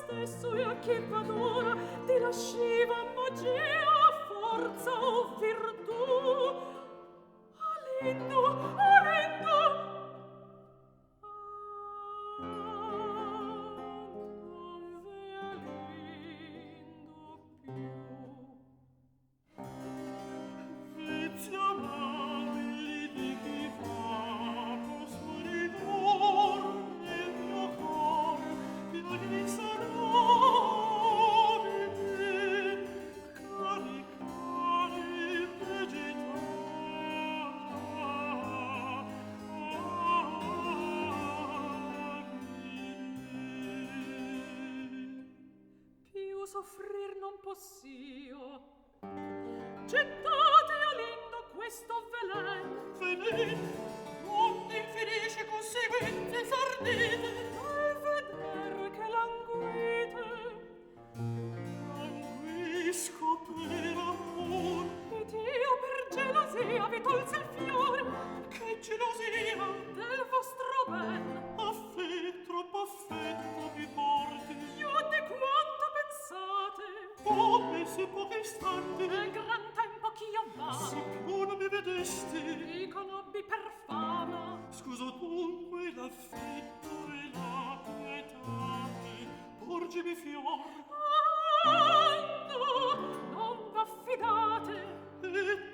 stesso e a chi padora ti lasciva magia, forza o virtù. Alindo, Alindo, soffrir non possio. Gettate a lindo questo velen. Venite, non infelice conseguenze sardite. Al veder che languisco per amor, ed io per gelosia vi tolse il fiore. che gelosia Del vostro ben, affetto, troppo affetto mi porti. io di quanto pensate, Come se pochi istanti nel gran tempo ch'io va, se più non mi vedesti, vi conobbi per fama. scuso dunque l'affetto e la pietate, porgimi fior. No, non v'affidate. E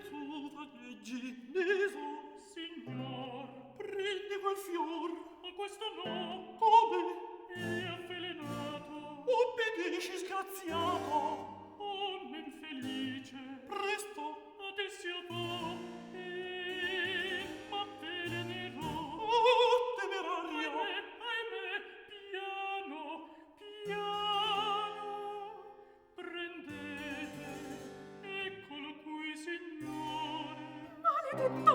tu vaneggi, neso, Signor, prendi quel fior. ma questo no, Come? è avvelenato. Obbedisci, sgraziato. Oh, men felice, Presto. adesso io vo, e m'avvelenerò. Oh, temerario. Ahimè, piano, piano, prendete, eccolo qui, signore. Maledetto